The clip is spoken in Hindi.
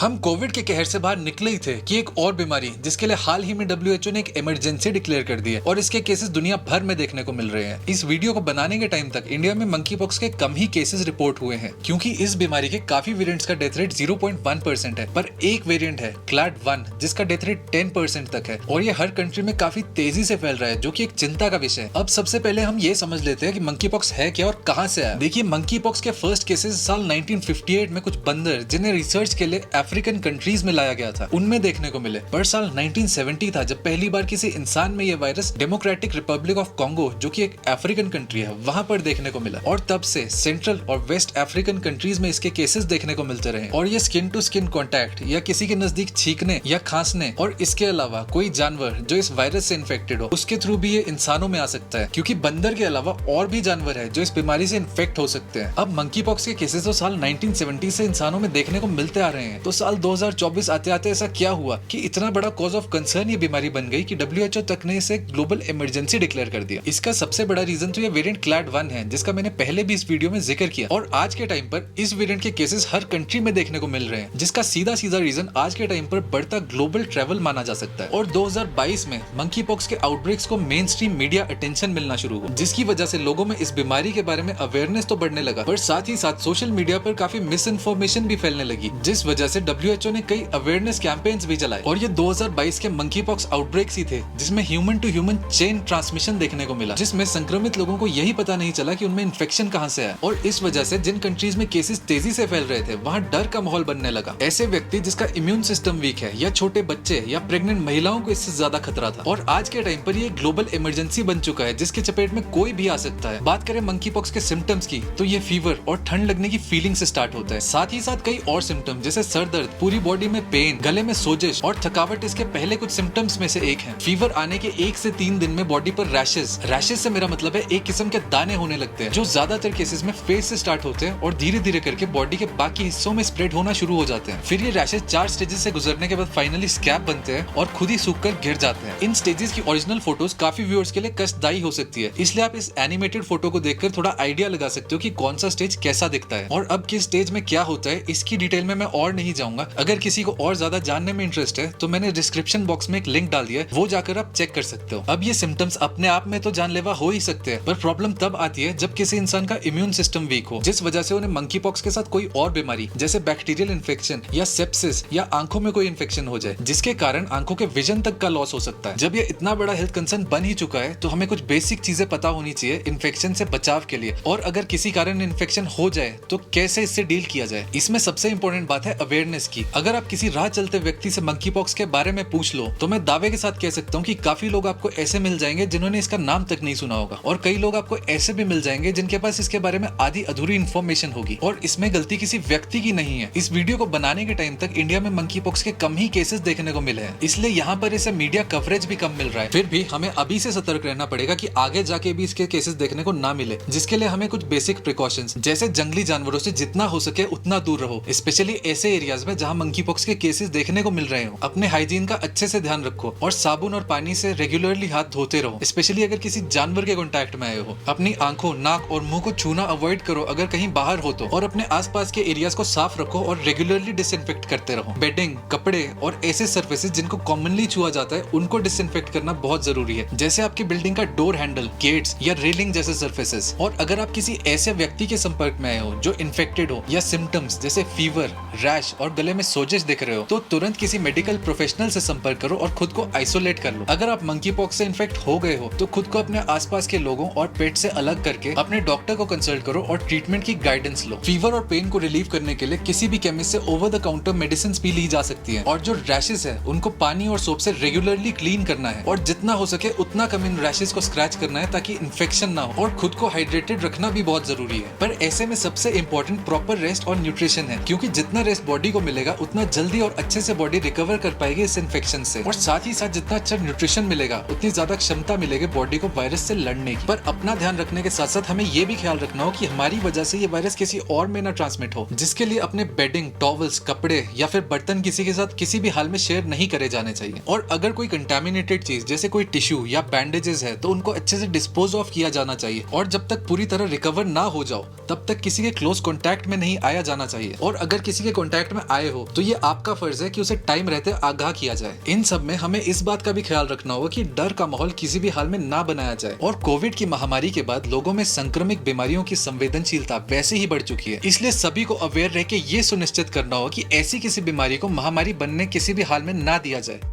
हम कोविड के कहर से बाहर निकले ही थे कि एक और बीमारी जिसके लिए हाल ही में डब्ल्यूएचओ ने एक इमरजेंसी डिक्लेयर कर दी है और इसके केसेस दुनिया भर में देखने को मिल रहे हैं। इस वीडियो को बनाने के टाइम तक इंडिया में मंकी पॉक्स के कम ही केसेस रिपोर्ट हुए हैं क्योंकि इस बीमारी के काफी वेरिएंट्स का डेथ रेट 0.1% है, पर एक वेरिएंट है क्लैड 1 जिसका डेथ रेट 10% तक है और ये हर कंट्री में काफी तेजी से फैल रहा है, जो कि एक चिंता का विषय है। अब सबसे पहले हम ये समझ लेते हैं कि मंकी पॉक्स है क्या और कहां से आया। देखिए, मंकी पॉक्स के फर्स्ट केसेस साल 1958 में कुछ बंदर जिन्हें रिसर्च के लिए अफ्रीकन कंट्रीज में लाया गया था उनमें देखने को मिले, पर साल 1970 था जब पहली बार किसी इंसान में ये virus democratic Republic of Congo, जो कि एक अफ्रीकन कंट्री है, वहां पर देखने को मिला और तब से सेंट्रल और वेस्ट अफ्रीकन कंट्रीज में इसके केसेस देखने को मिलते रहे। और ये स्किन टू स्किन कॉन्टैक्ट या किसी के नजदीक छींकने या खांसने और इसके अलावा कोई जानवर जो इस वायरस से इन्फेक्टेड हो उसके थ्रू भी ये इंसानों में आ सकता है, क्योंकि बंदर के अलावा और भी जानवर है जो इस बीमारी से इन्फेक्ट हो सकते हैं। अब मंकी पॉक्स के केसेस तो साल 1970 से इंसानों में देखने को मिलते आ रहे हैं, तो साल 2024 आते आते ऐसा क्या हुआ कि इतना बड़ा कॉज ऑफ कंसर्न ये बीमारी बन गई कि डब्ल्यूएचओ तक ने इसे ग्लोबल इमरजेंसी डिक्लेयर कर दिया। इसका सबसे बड़ा रीजन तो ये वेरिएंट क्लैड 1 है, जिसका मैंने पहले भी इस वीडियो में जिक्र किया, और आज के टाइम पर इस वेरिएंट के केसेस हर कंट्री में देखने को मिल रहे हैं, जिसका सीधा सीधा रीजन आज के टाइम पर बढ़ता ग्लोबल ट्रैवल माना जा सकता है। और 2022 में मंकी पॉक्स के आउटब्रेक्स को मेन स्ट्रीम मीडिया अटेंशन मिलना शुरू हुआ, जिसकी वजह से लोगों में इस बीमारी के बारे में अवेयरनेस तो बढ़ने लगा, पर साथ ही साथ सोशल मीडिया पर काफी मिस इन्फॉर्मेशन भी फैलने लगी, जिस वजह से डब्ल्यूएचओ ने कई अवेयरनेस कैंपेन्स भी चलाए। और ये 2022 के मंकी पॉक्स आउटब्रेक्स ही थे जिसमें human to human chain transmission देखने को मिला, जिसमें संक्रमित लोगों को यही पता नहीं चला कि उनमें इन्फेक्शन कहां से है, और इस वजह से जिन कंट्रीज में केसेस तेजी से फैल रहे थे वहां डर का माहौल बनने लगा। ऐसे व्यक्ति जिसका इम्यून सिस्टम वीक है या छोटे बच्चे या प्रेग्नेंट महिलाओं को इससे ज्यादा खतरा था, और आज के टाइम पर ये ग्लोबल इमरजेंसी बन चुका है जिसके चपेट में कोई भी आ सकता है। बात करें मंकी पॉक्स के सिम्टम्स की, तो ये फीवर और ठंड लगने की फीलिंग से स्टार्ट होता है। साथ ही साथ कई और सिम्टम जैसे सर दर्द, पूरी बॉडी में पेन, गले में सोजिश और थकावट इसके पहले कुछ सिम्टम्स में से एक है। फीवर आने के 1 से 3 दिन में बॉडी पर रैशेस से मेरा मतलब है एक किस्म के दाने होने लगते हैं, जो ज्यादातर केसेस में फेस से स्टार्ट होते हैं और धीरे धीरे करके बॉडी के बाकी हिस्सों में स्प्रेड होना शुरू हो जाते हैं। फिर ये रैशेस 4 स्टेजेस से गुजरने के बाद फाइनली स्कैब बनते हैं और खुद ही सूखकर गिर जाते हैं। इन स्टेजेस की ओरिजिनल फोटोज काफी व्यूअर्स के लिए कष्टदायी हो सकती है, इसलिए आप इस एनिमेटेड फोटो को देखकर थोड़ा आइडिया लगा सकते हो कि कौन सा स्टेज कैसा दिखता है और अब किस स्टेज में क्या होता है। इसकी डिटेल में मैं और नहीं जाऊंगा। अगर किसी को और ज्यादा जानने में इंटरेस्ट है तो मैंने डिस्क्रिप्शन बॉक्स में एक लिंक डाल दिया है, वो जाकर आप चेक कर सकते हो। अब ये सिम्टम्स अपने आप में तो जानलेवा हो ही सकते हैं, पर प्रॉब्लम तब आती है जब किसी इंसान का इम्यून सिस्टम वीक हो, जिस वजह से उन्हें मंकी पॉक्स के साथ कोई और बीमारी जैसे बैक्टीरियल इन्फेक्शन या सेप्सिस या आंखों में कोई इन्फेक्शन हो जाए, जिसके कारण आंखों के विजन तक का लॉस हो सकता है। जब ये इतना बड़ा हेल्थ कंसर्न बन ही चुका है तो हमें कुछ बेसिक चीजें पता होनी चाहिए इन्फेक्शन से बचाव के लिए, और अगर किसी कारण इन्फेक्शन हो जाए तो कैसे इससे डील किया जाए। इसमें सबसे इंपॉर्टेंट बात है अवेयरनेस की। अगर आप किसी राह चलते व्यक्ति से मंकी पॉक्स के बारे में पूछ लो तो मैं दावे के साथ कह सकता हूँ कि काफी लोग आपको ऐसे मिल जाएंगे जिन्होंने इसका नाम तक नहीं सुना होगा, और कई लोग आपको ऐसे भी मिल जाएंगे जिनके पास इसके बारे में आधी अधूरी इन्फॉर्मेशन होगी, और इसमें गलती किसी व्यक्ति की नहीं है। इस वीडियो को बनाने के टाइम तक इंडिया में मंकी पॉक्स के कम ही केसेस देखने को मिले हैं, इसलिए यहाँ पर इसे मीडिया कवरेज भी कम मिल रहा है। फिर भी हमें अभी से सतर्क रहना पड़ेगा कि आगे जाके भी इसके केसेस देखने को ना मिले, जिसके लिए हमें कुछ बेसिक प्रिकॉशंस जैसे जंगली जानवरों से जितना हो सके उतना दूर रहो, स्पेशली ऐसे एरियाज में जहाँ मंकी पॉक्स के केसेस देखने को मिल रहे हो। अपने हाइजीन का अच्छे से ध्यान रखो और साबुन और पानी से रेगुलरली हाथ धोते रहो, स्पेशली अगर किसी जानवर के कांटेक्ट में आए हो। अपनी आंखों, नाक और मुंह को छूना अवॉइड करो अगर कहीं बाहर हो तो, और अपने आसपास के एरियाज को साफ रखो और रेगुलरली डिसइंफेक्ट करते रहो। बेडिंग, कपड़े और ऐसे सर्फेसेस जिनको कॉमनली छुआ जाता है उनको डिसइंफेक्ट करना बहुत जरूरी है, जैसे आपकी बिल्डिंग का डोर हैंडल, गेट्स या रेलिंग जैसे सर्फेसेस। और अगर आप किसी ऐसे व्यक्ति के संपर्क में आए हो जो इन्फेक्टेड हो या सिम्टम्स जैसे फीवर, रैश और गले में सोजिश दिख रहे हो तो तुरंत किसी मेडिकल प्रोफेशनल से संपर्क करो और खुद को आइसोलेट कर लो। अगर आप मंकी पॉक्स से इन्फेक्ट हो गए हो तो खुद को अपने आसपास के लोगों और पेट से अलग करके अपने डॉक्टर को कंसल्ट करो और ट्रीटमेंट की गाइडेंस लो। फीवर और पेन को रिलीव करने के लिए किसी भी केमिस्ट से ओवर द काउंटर मेडिसिन भी ली जा सकती है, और जो रैशेस है उनको पानी और सोप से रेगुलरली क्लीन करना है, और जितना हो सके उतना कम इन रैशेस को स्क्रैच करना है ताकि इन्फेक्शन ना हो, और खुद को हाइड्रेटेड रखना भी बहुत जरूरी है। पर ऐसे में सबसे इंपॉर्टेंट प्रॉपर रेस्ट और न्यूट्रिशन है, क्योंकि जितना रेस्ट बॉडी को मिलेगा उतना जल्दी और अच्छे से बॉडी रिकवर कर पाएगी इस इन्फेक्शन से, और साथ ही साथ जितना अच्छा न्यूट्रिशन मिलेगा उतनी ज्यादा क्षमता मिलेगी बॉडी को वायरस से लड़ने की। पर अपना ध्यान रखने के साथ साथ हमें ये भी ख्याल रखना हो कि हमारी वजह से ये वायरस किसी और में ना ट्रांसमिट हो, जिसके लिए अपने बेडिंग, टॉवल्स, कपड़े या फिर बर्तन किसी के साथ किसी भी हाल में शेयर नहीं करे जाने चाहिए। और अगर कोई कंटामिनेटेड चीज जैसे कोई टिश्यू या बैंडेजेस है तो उनको अच्छे से डिस्पोज ऑफ किया जाना चाहिए, और जब तक पूरी तरह रिकवर ना हो जाओ तब तक किसी के क्लोज कॉन्टैक्ट में नहीं आया जाना चाहिए। और अगर किसी के कॉन्टैक्ट में आए हो तो ये आपका फर्ज है कि उसे टाइम रहते आगाह किया जाए। इन सब में हमें इस बात का भी ख्याल रखना होगा कि डर का माहौल किसी भी हाल में ना बनाया जाए। और कोविड की महामारी के बाद लोगों में संक्रमित बीमारियों की संवेदनशीलता वैसे ही बढ़ चुकी है, इसलिए सभी को अवेयर रह के ये सुनिश्चित करना होगा कि ऐसी किसी बीमारी को महामारी बनने किसी भी हाल में ना दिया जाए।